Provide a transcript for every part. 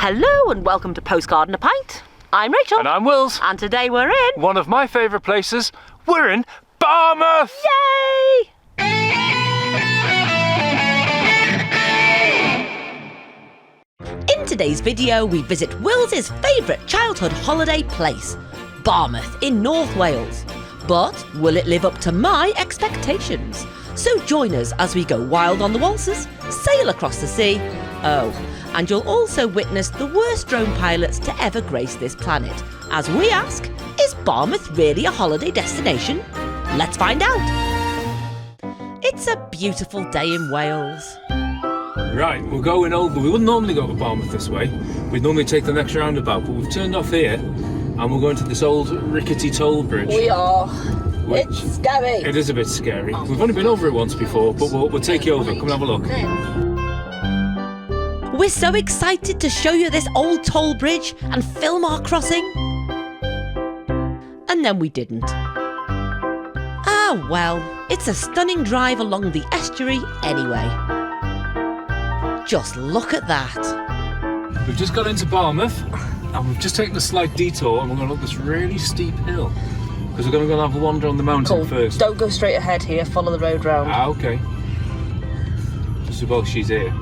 Hello and welcome to Postcard and a Pint. I'm Rachel. And I'm Wills. And today we're in... one of my favourite places. We're in Barmouth! Yay! In today's video, we visit Wills's favourite childhood holiday place, Barmouth in North Wales. But will it live up to my expectations? So join us as we go wild on the waltzers, sail across the sea. Oh, and you'll also witness the worst drone pilots to ever grace this planet. As we ask, is Barmouth really a holiday destination? Let's find out. It's a beautiful day in Wales. Right, we're going over. We wouldn't normally go to Barmouth this way. We'd normally take the next roundabout, but we've turned off here and we're going to this old rickety toll bridge. We are. It's scary. It is a bit scary. We've only been over it once before, but we'll take you over. Come and have a look. We're so excited to show you this old toll bridge and film our crossing. And then we didn't. Ah well, it's a stunning drive along the estuary anyway. Just look at that. We've just got into Barmouth and we've just taken a slight detour and we're going to look this really steep hill because we're going to go and have a wander on the mountain first. Don't go straight ahead here, follow the road round. Ah, okay. Suppose she's here.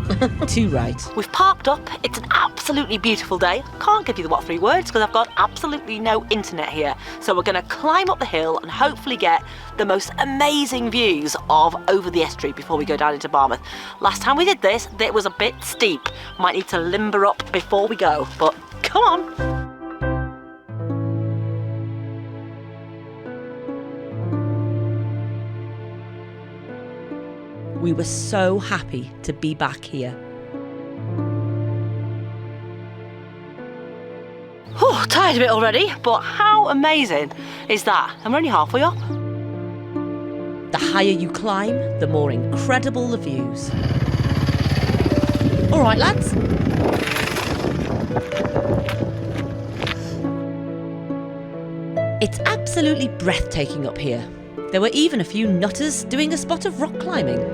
Too right. We've parked up. It's an absolutely beautiful day. Can't give you the what three words because I've got absolutely no internet here. So we're going to climb up the hill and hopefully get the most amazing views of over the estuary before we go down into Barmouth. Last time we did this, it was a bit steep. Might need to limber up before we go, but come on. We were so happy to be back here. Oh, tired of it already, but how amazing is that? And we're only halfway up. The higher you climb, the more incredible the views. All right, lads. It's absolutely breathtaking up here. There were even a few nutters doing a spot of rock climbing.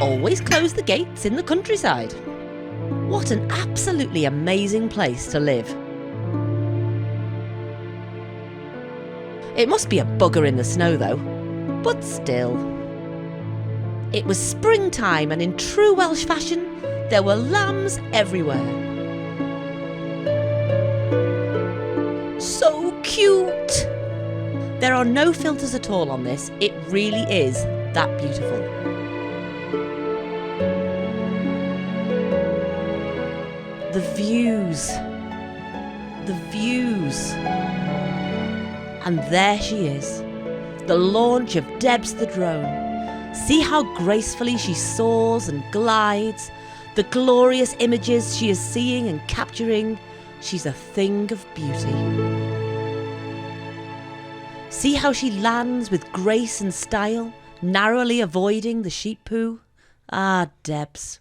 Always close the gates in the countryside. What an absolutely amazing place to live. It must be a bugger in the snow though, but still. It was springtime and in true Welsh fashion, there were lambs everywhere. So cute! There are no filters at all on this, it really is that beautiful. The views. And there she is, the launch of Debs the drone. See how gracefully she soars and glides, the glorious images she is seeing and capturing. She's a thing of beauty. See how she lands with grace and style, narrowly avoiding the sheep poo. Ah, Debs.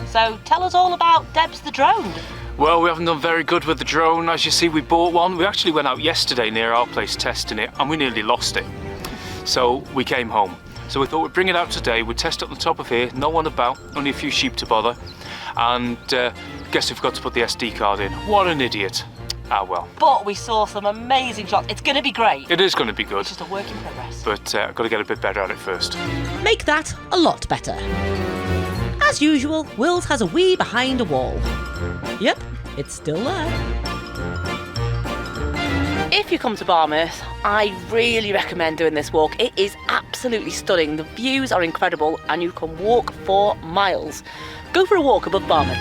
So tell us all about Debs the drone. Well, we haven't done very good with the drone. As you see, we bought one. We actually went out yesterday near our place testing it and we nearly lost it. So we came home. So we thought we'd bring it out today. We'd test it on the top of here, no one about, only a few sheep to bother. And guess we forgot to put the SD card in. What an idiot. Ah well. But we saw some amazing shots. It's going to be great. It is going to be good. It's just a work in progress. But I've got to get a bit better at it first. Make that a lot better. As usual, Wills has a wee behind a wall. Yep, it's still there. If you come to Barmouth, I really recommend doing this walk. It is absolutely stunning. The views are incredible and you can walk for miles. Go for a walk above Barmouth.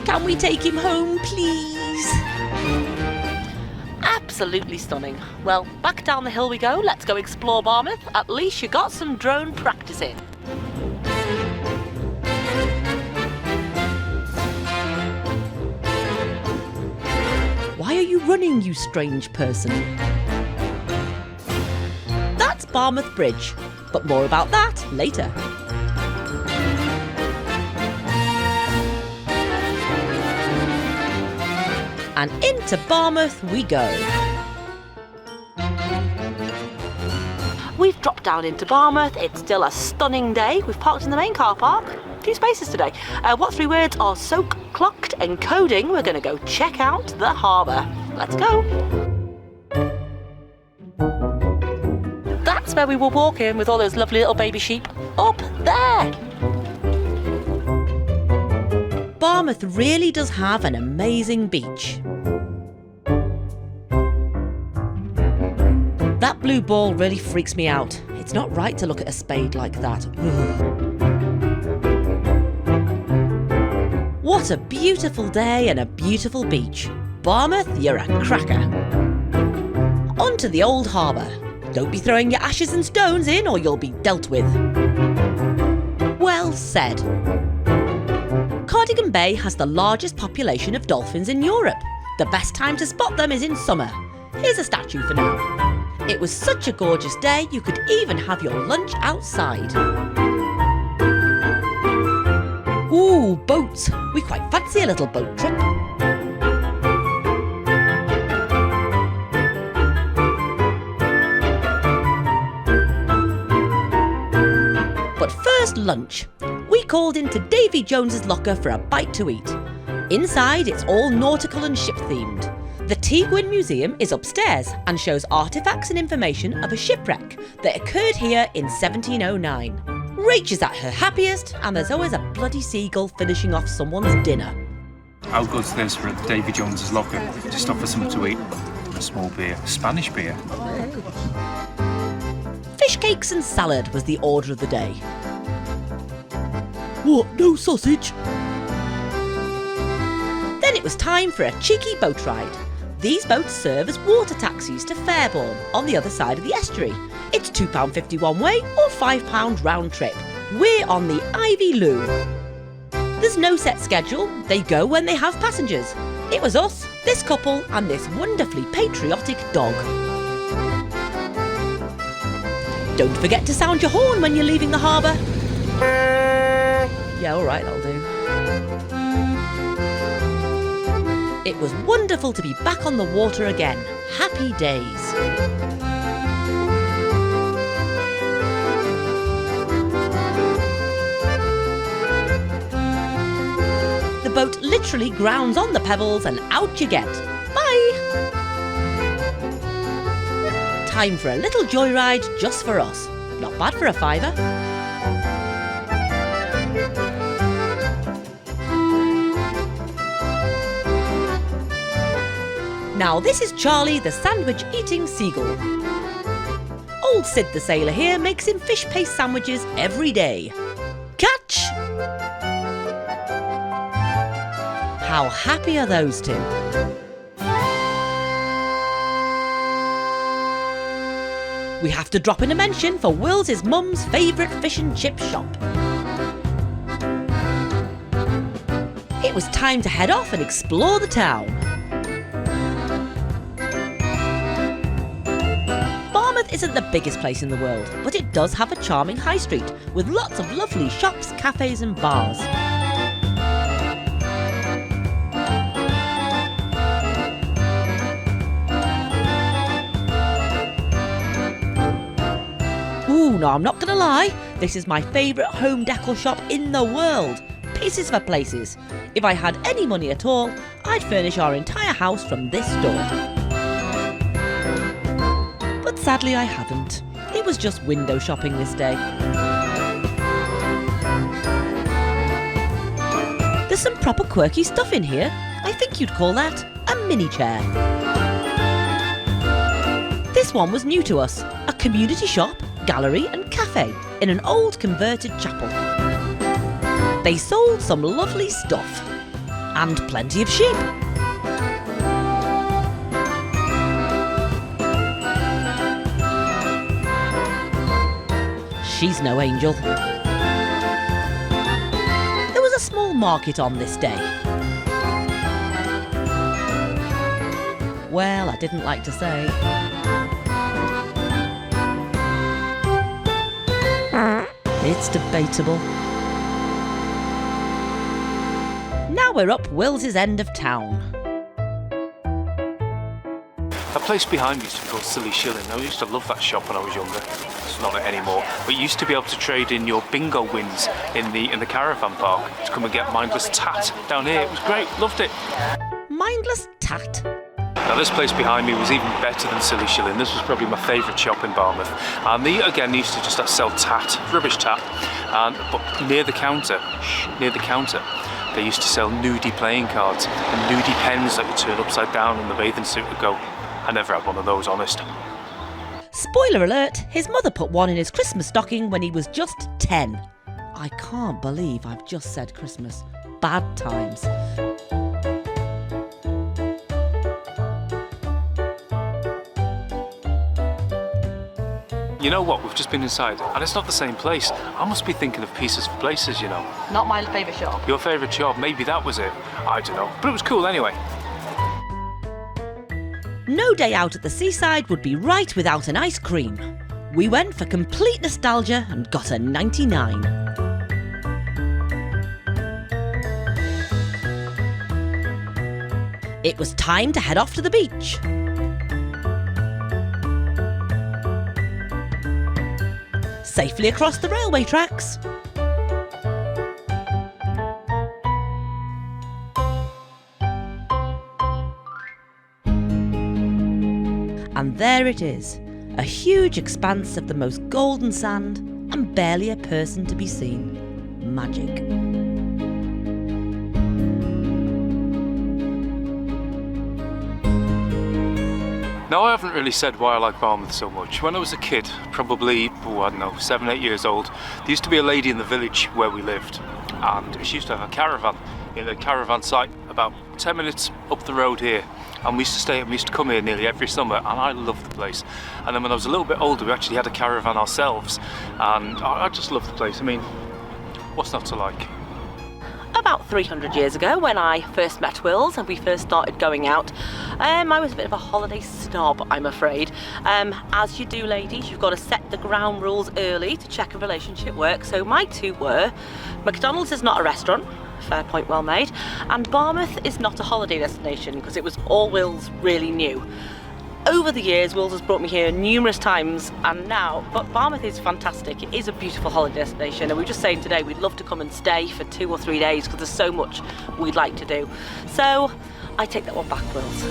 Can we take him home, please? Absolutely stunning. Well, back down the hill we go. Let's go explore Barmouth. At least you got some drone practice in. Why are you running, you strange person? That's Barmouth Bridge, but more about that later. and into Barmouth we go. We've dropped down into Barmouth. It's still a stunning day. We've parked in the main car park. A few spaces today. What 3 words are soak, clocked and coding? We're going to go check out the harbour. Let's go. That's where we were walking with all those lovely little baby sheep. Up there. Barmouth really does have an amazing beach. That blue ball really freaks me out. It's not right to look at a spade like that. What a beautiful day and a beautiful beach. Barmouth, you're a cracker. On to the old harbour. Don't be throwing your ashes and stones in or you'll be dealt with. Well said. Cardigan Bay has the largest population of dolphins in Europe. The best time to spot them is in summer. Here's a statue for now. It was such a gorgeous day, you could even have your lunch outside. Ooh, boats. We quite fancy a little boat trip. But first, lunch. We called into Davy Jones's locker for a bite to eat. Inside, it's all nautical and ship themed. The Teaguin Museum is upstairs and shows artefacts and information of a shipwreck that occurred here in 1709. Rach is at her happiest and there's always a bloody seagull finishing off someone's dinner. How good's this for Davy Jones's locker? Just stop for something to eat. A small beer, Spanish beer. Fish cakes and salad was the order of the day. What, no sausage? Then it was time for a cheeky boat ride. These boats serve as water taxis to Fairbourne on the other side of the estuary. It's £2.50 one way or £5 round trip. We're on the Ivy Loo. There's no set schedule, they go when they have passengers. It was us, this couple and this wonderfully patriotic dog. Don't forget to sound your horn when you're leaving the harbour. Yeah, alright, that'll do. It was wonderful to be back on the water again. Happy days. The boat literally grounds on the pebbles and out you get. Bye! Time for a little joyride just for us. Not bad for a fiver. Now this is Charlie, the sandwich-eating seagull. Old Sid the sailor here makes him fish paste sandwiches every day. Catch! How happy are those two? We have to drop in a mention for Will's mum's favourite fish and chip shop. It was time to head off and explore the town. Barmouth isn't the biggest place in the world, but it does have a charming high street with lots of lovely shops, cafes and bars. Ooh, no, I'm not gonna lie, this is my favourite home decor shop in the world. Pieces for places. If I had any money at all, I'd furnish our entire house from this store. But sadly I haven't. It was just window shopping this day. There's some proper quirky stuff in here. I think you'd call that a mini chair. This one was new to us. A community shop, gallery and cafe in an old converted chapel. They sold some lovely stuff and plenty of sheep. She's no angel. There was a small market on this day. Well, I didn't like to say. It's debatable. Now we're up Will's end of town. A place behind me used to be called Silly Shilling. I used to love that shop when I was younger. It's not anymore. But you used to be able to trade in your bingo wins in the caravan park to come and get mindless tat down here. It was great, loved it. Mindless tat. Now this place behind me was even better than Silly Shilling. This was probably my favourite shop in Barmouth. And they used to just sell tat, rubbish tat. But near the counter, they used to sell nudie playing cards and nudie pens that would turn upside down and the bathing suit would go. I never had one of those, honest. Spoiler alert, his mother put one in his Christmas stocking when he was just 10. I can't believe I've just said Christmas. Bad times. You know what, we've just been inside and it's not the same place. I must be thinking of Pieces for Places, you know. Not my favourite shop. Your favourite shop, maybe that was it. I don't know, but it was cool anyway. No day out at the seaside would be right without an ice cream. We went for complete nostalgia and got a 99. It was time to head off to the beach. Safely across the railway tracks. And there it is, a huge expanse of the most golden sand and barely a person to be seen. Magic. Now, I haven't really said why I like Barmouth so much. When I was a kid, probably, I don't know, 7, 8 years old, there used to be a lady in the village where we lived, and she used to have a caravan in a caravan site about 10 minutes up the road here. And we used to stay, we used to come here nearly every summer, and I loved the place. And then when I was a little bit older, we actually had a caravan ourselves, and I just loved the place. I mean, what's not to like? About 300 years ago, when I first met Wills and we first started going out, I was a bit of a holiday snob, I'm afraid. As you do, ladies, you've got to set the ground rules early to check a relationship works. So my two were, McDonald's is not a restaurant, fair point well made, and Barmouth is not a holiday destination, because it was all Wills really knew. Over the years, Wills has brought me here numerous times, and now, but Barmouth is fantastic. It is a beautiful holiday destination, and we were just saying today we'd love to come and stay for 2 or 3 days because there's so much we'd like to do. So I take that one back, Wills.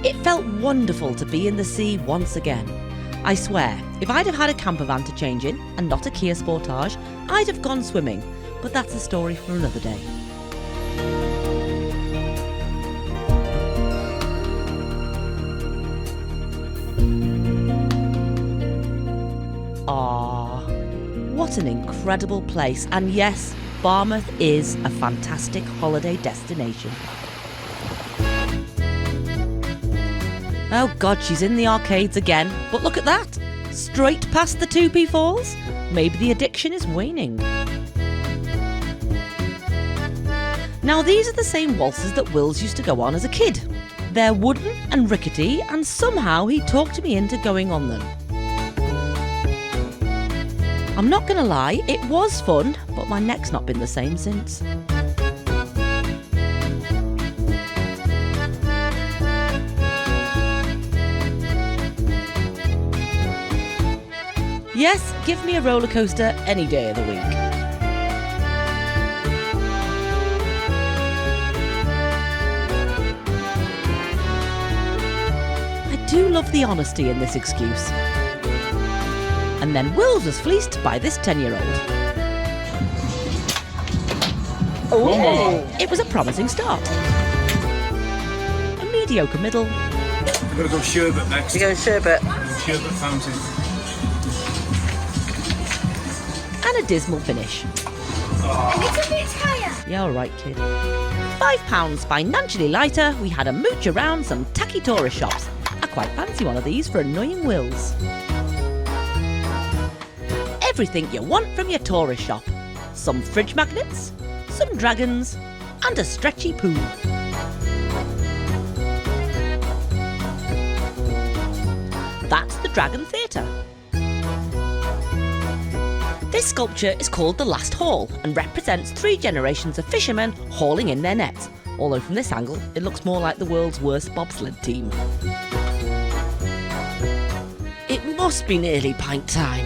It felt wonderful to be in the sea once again. I swear, if I'd have had a camper van to change in and not a Kia Sportage, I'd have gone swimming, but that's a story for another day. What an incredible place, and yes, Barmouth is a fantastic holiday destination. Oh God, she's in the arcades again. But look at that! Straight past the 2p Falls. Maybe the addiction is waning. Now these are the same waltzers that Wills used to go on as a kid. They're wooden and rickety, and somehow he talked me into going on them. I'm not gonna lie, it was fun, but my neck's not been the same since. Yes, give me a roller coaster any day of the week. I do love the honesty in this excuse. And then Wills was fleeced by this 10-year-old. Oh, it was a promising start. A mediocre middle. I'm going to go sherbet next. You're going sherbet? Sherbet fountain. And a dismal finish. It's a bit higher. Yeah, all right, kid. £5 financially lighter, we had a mooch around some tacky tourist shops. I quite fancy one of these for annoying Wills. Everything you want from your tourist shop. Some fridge magnets, some dragons, and a stretchy pool. Dragon Theatre. This sculpture is called the Last Haul and represents 3 generations of fishermen hauling in their nets, although from this angle it looks more like the world's worst bobsled team. It must be nearly pint time.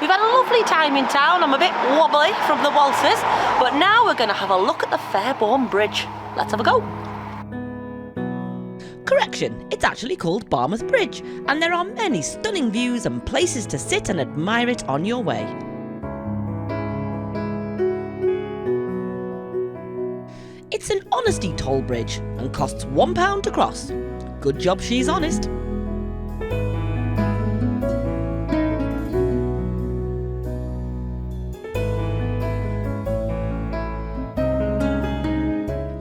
We've had a lovely time in town. I'm a bit wobbly from the waltzers, but now we're going to have a look at the Fairbourne Bridge. Let's have a go. Correction, it's actually called Barmouth Bridge, and there are many stunning views and places to sit and admire it on your way. It's an honesty toll bridge and costs £1 to cross. Good job she's honest.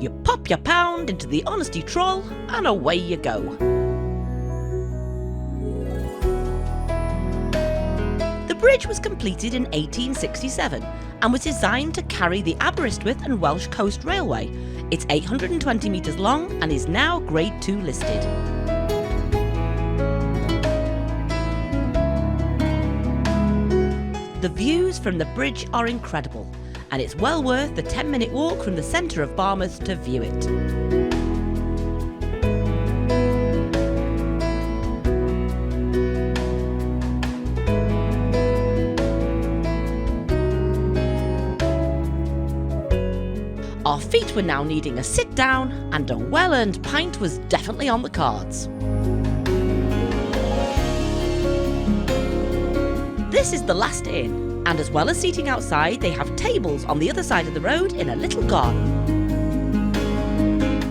You pop your pound into the honesty troll and away you go. The bridge was completed in 1867 and was designed to carry the Aberystwyth and Welsh Coast Railway. It's 820 metres long and is now Grade 2 listed. The views from the bridge are incredible, and it's well worth the 10-minute walk from the centre of Barmouth to view it. Our feet were now needing a sit down, and a well-earned pint was definitely on the cards. This is the Last Inn, and as well as seating outside, they have tables on the other side of the road in a little garden.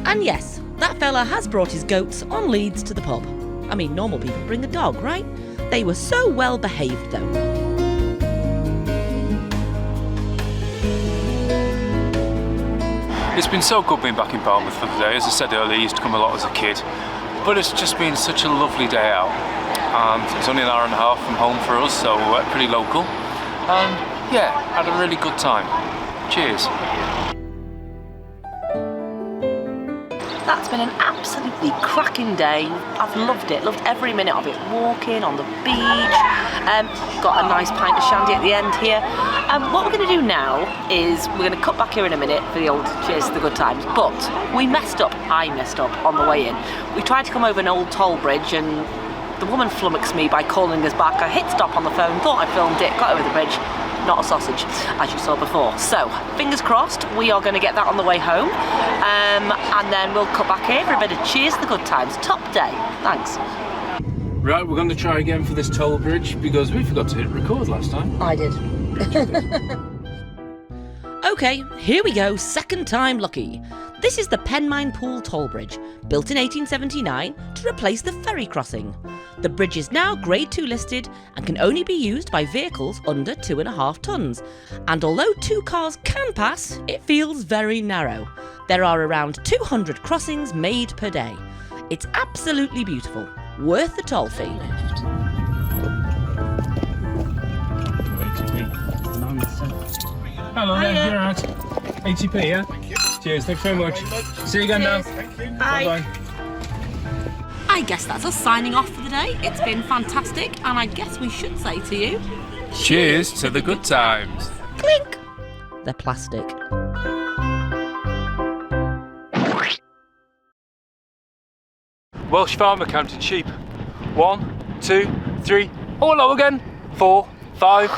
And yes, that fella has brought his goats on leads to the pub. I mean, normal people bring a dog, right? They were so well behaved though. It's been so good being back in Barmouth for the day. As I said earlier, I used to come a lot as a kid, but it's just been such a lovely day out, and it's only an hour and a half from home for us, so we're pretty local, and yeah, had a really good time. Cheers. That's been an absolutely cracking day. I've loved it, loved every minute of it. Walking on the beach, got a nice pint of shandy at the end here. What we're going to do now is we're going to cut back here in a minute for the old cheers to the good times. But I messed up on the way in. We tried to come over an old toll bridge and the woman flummoxed me by calling us back. I hit stop on the phone, thought I filmed it, got over the bridge. Not a sausage, as you saw before. So, fingers crossed, we are going to get that on the way home. And then we'll cut back here for a bit of cheers to the good times. Top day. Thanks. Right, we're going to try again for this toll bridge because we forgot to hit record last time. I did. Okay, here we go, second time lucky. This is the Penmine Pool Toll Bridge, built in 1879 to replace the ferry crossing. The bridge is now Grade 2 listed and can only be used by vehicles under 2.5 tonnes. And although 2 cars can pass, it feels very narrow. There are around 200 crossings made per day. It's absolutely beautiful, worth the toll fee. Hello there, you're right. ATP, yeah? Thank you. Cheers, thanks very much. See you again now. Bye. Bye-bye. I guess that's us signing off for the day. It's been fantastic, and I guess we should say to you, Cheers to the good times. clink! They're plastic. Welsh farmer counting sheep. 1, 2, 3. Oh, hello again. 4, 5.